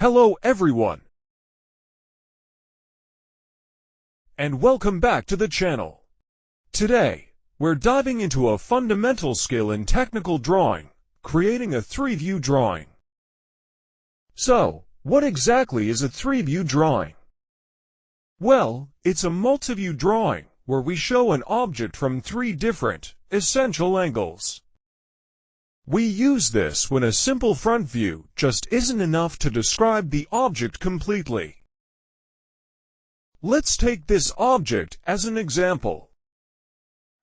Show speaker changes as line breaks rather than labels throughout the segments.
Hello everyone, and welcome back to the channel. Today, we're diving into a fundamental skill in technical drawing, creating a three-view drawing. So, what exactly is a three-view drawing? Well, it's a multi-view drawing where we show an object from three different, essential angles. We use this when a simple front view just isn't enough to describe the object completely. Let's take this object as an example.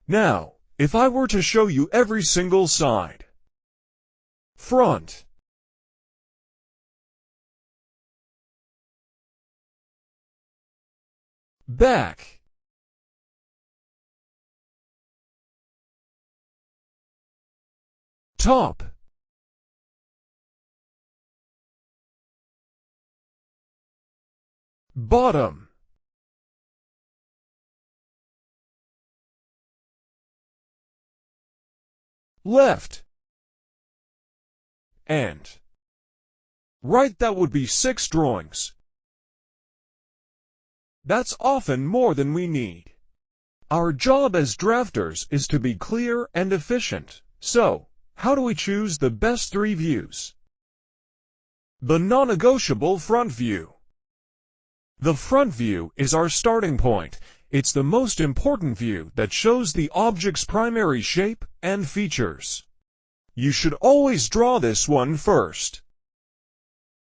Now, if I were to show you every single side, front, back, top, bottom, left, and right, that would be 6 drawings. That's often more than we need. Our job as drafters is to be clear and efficient. So, how do we choose the best 3 views? The non-negotiable front view. The front view is our starting point. It's the most important view that shows the object's primary shape and features. You should always draw this one first.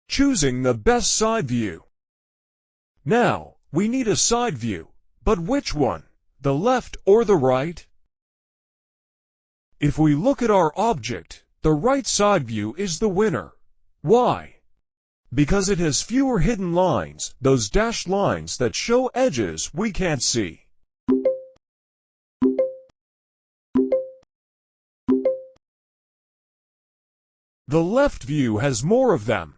Choosing the best side view. Now, we need a side view, but which one? The left or the right? If we look at our object, the right side view is the winner. Why? Because it has fewer hidden lines, those dashed lines that show edges we can't see. The left view has more of them.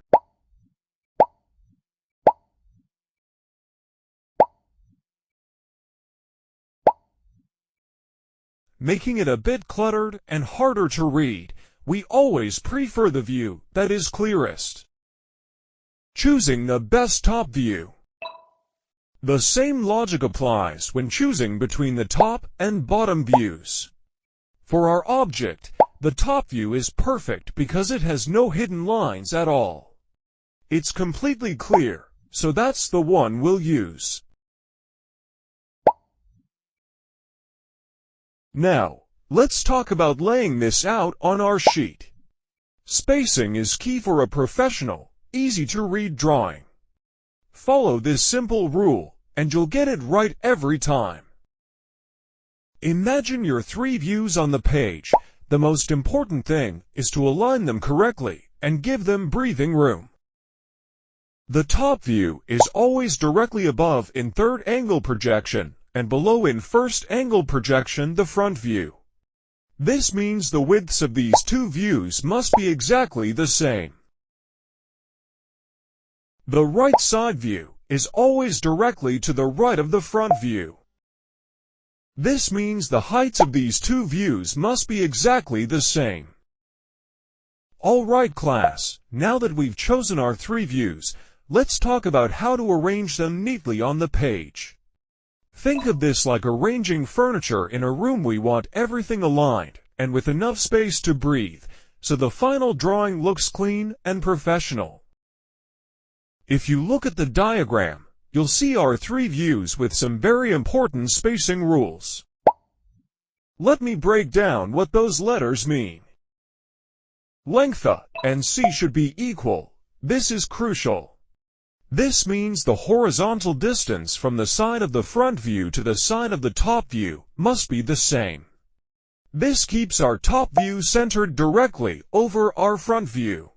Making it a bit cluttered and harder to read, we always prefer the view that is clearest. Choosing the best top view. The same logic applies when choosing between the top and bottom views. For our object, the top view is perfect because it has no hidden lines at all. It's completely clear, so that's the one we'll use. Now, let's talk about laying this out on our sheet. Spacing is key for a professional, easy-to-read drawing. Follow this simple rule, and you'll get it right every time. Imagine your 3 views on the page. The most important thing is to align them correctly and give them breathing room. The top view is always directly above in third angle projection, and below in first angle projection the front view. This means the widths of these 2 views must be exactly the same. The right side view is always directly to the right of the front view. This means the heights of these 2 views must be exactly the same. Alright class, now that we've chosen our 3 views, let's talk about how to arrange them neatly on the page. Think of this like arranging furniture in a room. We want everything aligned and with enough space to breathe, so the final drawing looks clean and professional. If you look at the diagram, you'll see our 3 views with some very important spacing rules. Let me break down what those letters mean. Length A and C should be equal. This is crucial. This means the horizontal distance from the side of the front view to the side of the top view must be the same. This keeps our top view centered directly over our front view.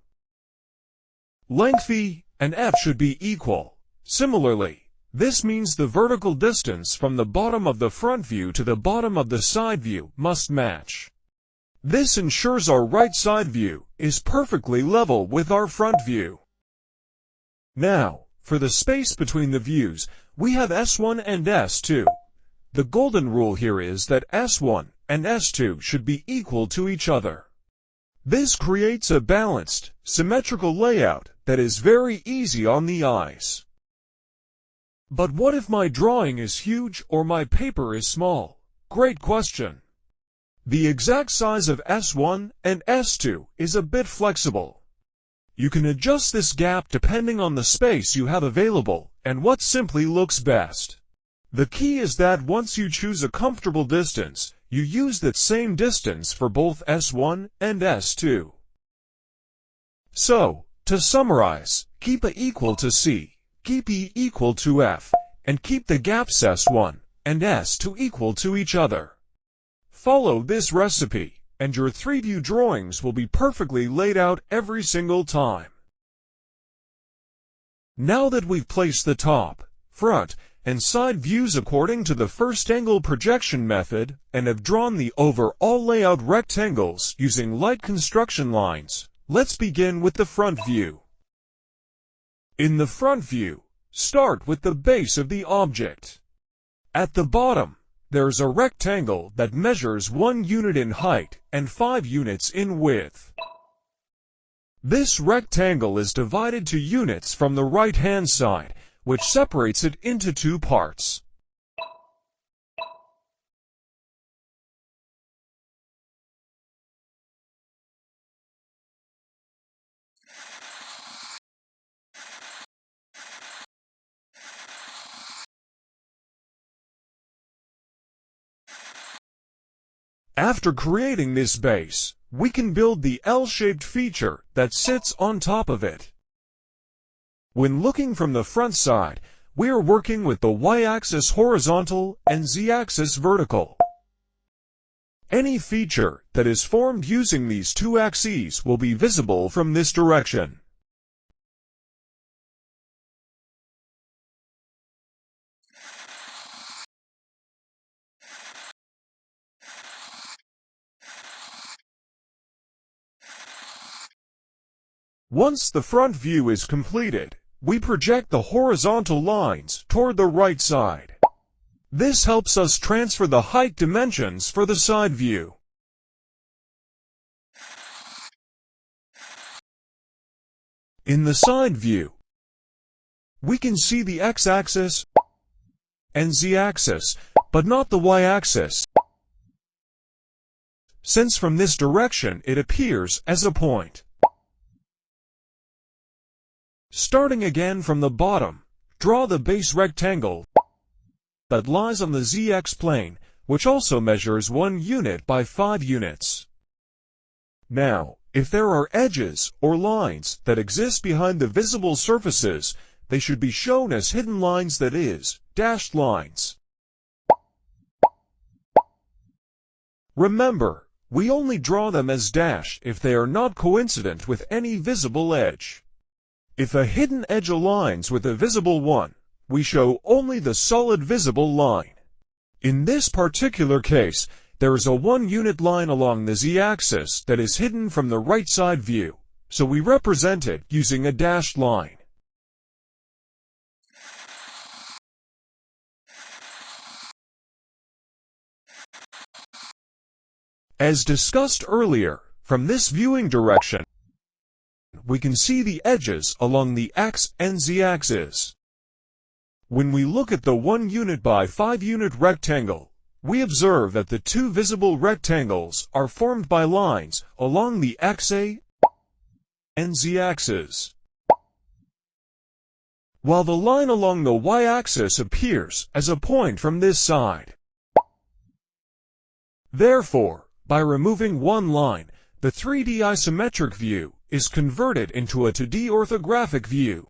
Length E and F should be equal. Similarly, this means the vertical distance from the bottom of the front view to the bottom of the side view must match. This ensures our right side view is perfectly level with our front view. Now, for the space between the views, we have S1 and S2. The golden rule here is that S1 and S2 should be equal to each other. This creates a balanced, symmetrical layout that is very easy on the eyes. But what if my drawing is huge or my paper is small? Great question. The exact size of S1 and S2 is a bit flexible. You can adjust this gap depending on the space you have available and what simply looks best. The key is that once you choose a comfortable distance, you use that same distance for both S1 and S2. So, to summarize, keep A equal to C, keep E equal to F, and keep the gaps S1 and S2 equal to each other. Follow this recipe, and your 3-view drawings will be perfectly laid out every single time. Now that we've placed the top, front, and side views according to the first angle projection method, and have drawn the overall layout rectangles using light construction lines, let's begin with the front view. In the front view, start with the base of the object. At the bottom, there's a rectangle that measures 1 unit in height and 5 units in width. This rectangle is divided to units from the right-hand side, which separates it into 2 parts. After creating this base, we can build the L-shaped feature that sits on top of it. When looking from the front side, we are working with the y-axis horizontal and z-axis vertical. Any feature that is formed using these 2 axes will be visible from this direction. Once the front view is completed, we project the horizontal lines toward the right side. This helps us transfer the height dimensions for the side view. In the side view, we can see the x-axis and z-axis, but not the y-axis, since from this direction it appears as a point. Starting again from the bottom, draw the base rectangle that lies on the ZX plane, which also measures 1 unit by 5 units. Now, if there are edges or lines that exist behind the visible surfaces, they should be shown as hidden lines, that is, dashed lines. Remember, we only draw them as dash if they are not coincident with any visible edge. If a hidden edge aligns with a visible one, we show only the solid visible line. In this particular case, there is a 1 unit line along the z-axis that is hidden from the right side view, so we represent it using a dashed line. As discussed earlier, from this viewing direction, we can see the edges along the x and z-axis. When we look at the 1 unit by 5 unit rectangle, we observe that the 2 visible rectangles are formed by lines along the x-a and z-axis, while the line along the y-axis appears as a point from this side. Therefore, by removing one line, the 3D isometric view is converted into a 2D orthographic view.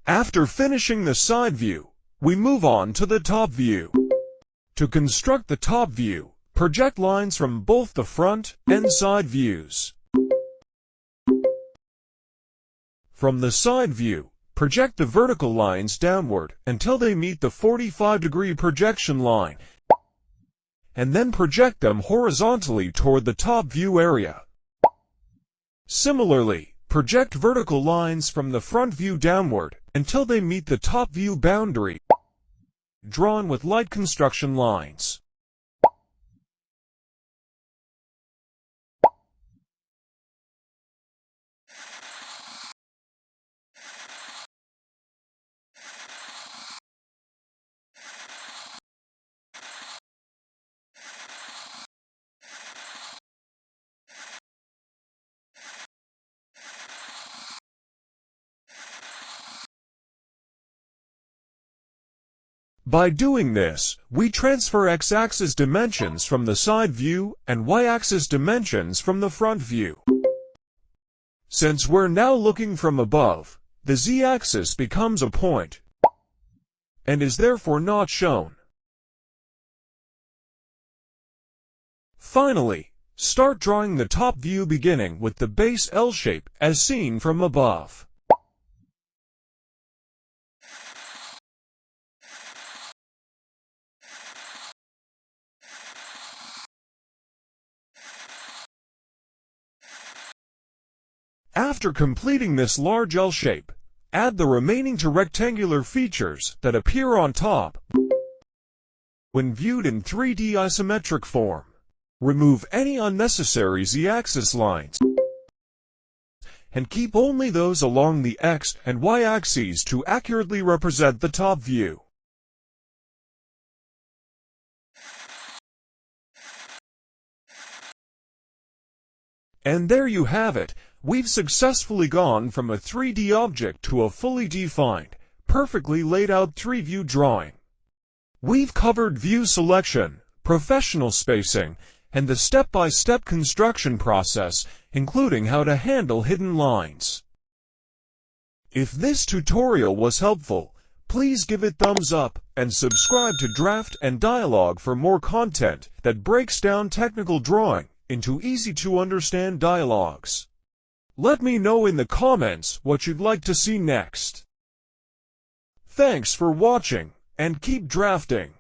After finishing the side view, we move on to the top view. To construct the top view, project lines from both the front and side views. From the side view, project the vertical lines downward until they meet the 45-degree projection line, and then project them horizontally toward the top view area. Similarly, project vertical lines from the front view downward until they meet the top view boundary, drawn with light construction lines. By doing this, we transfer x-axis dimensions from the side view and y-axis dimensions from the front view. Since we're now looking from above, the z-axis becomes a point and is therefore not shown. Finally, start drawing the top view beginning with the base L shape as seen from above. After completing this large L shape, add the remaining to rectangular features that appear on top when viewed in 3D isometric form. Remove any unnecessary z-axis lines and keep only those along the x and y axes to accurately represent the top view. And there you have it. We've successfully gone from a 3D object to a fully defined, perfectly laid out three-view drawing. We've covered view selection, professional spacing, and the step-by-step construction process, including how to handle hidden lines. If this tutorial was helpful, please give it thumbs up and subscribe to Draft and Dialogue for more content that breaks down technical drawing into easy-to-understand dialogues. Let me know in the comments what you'd like to see next. Thanks for watching, and keep drafting.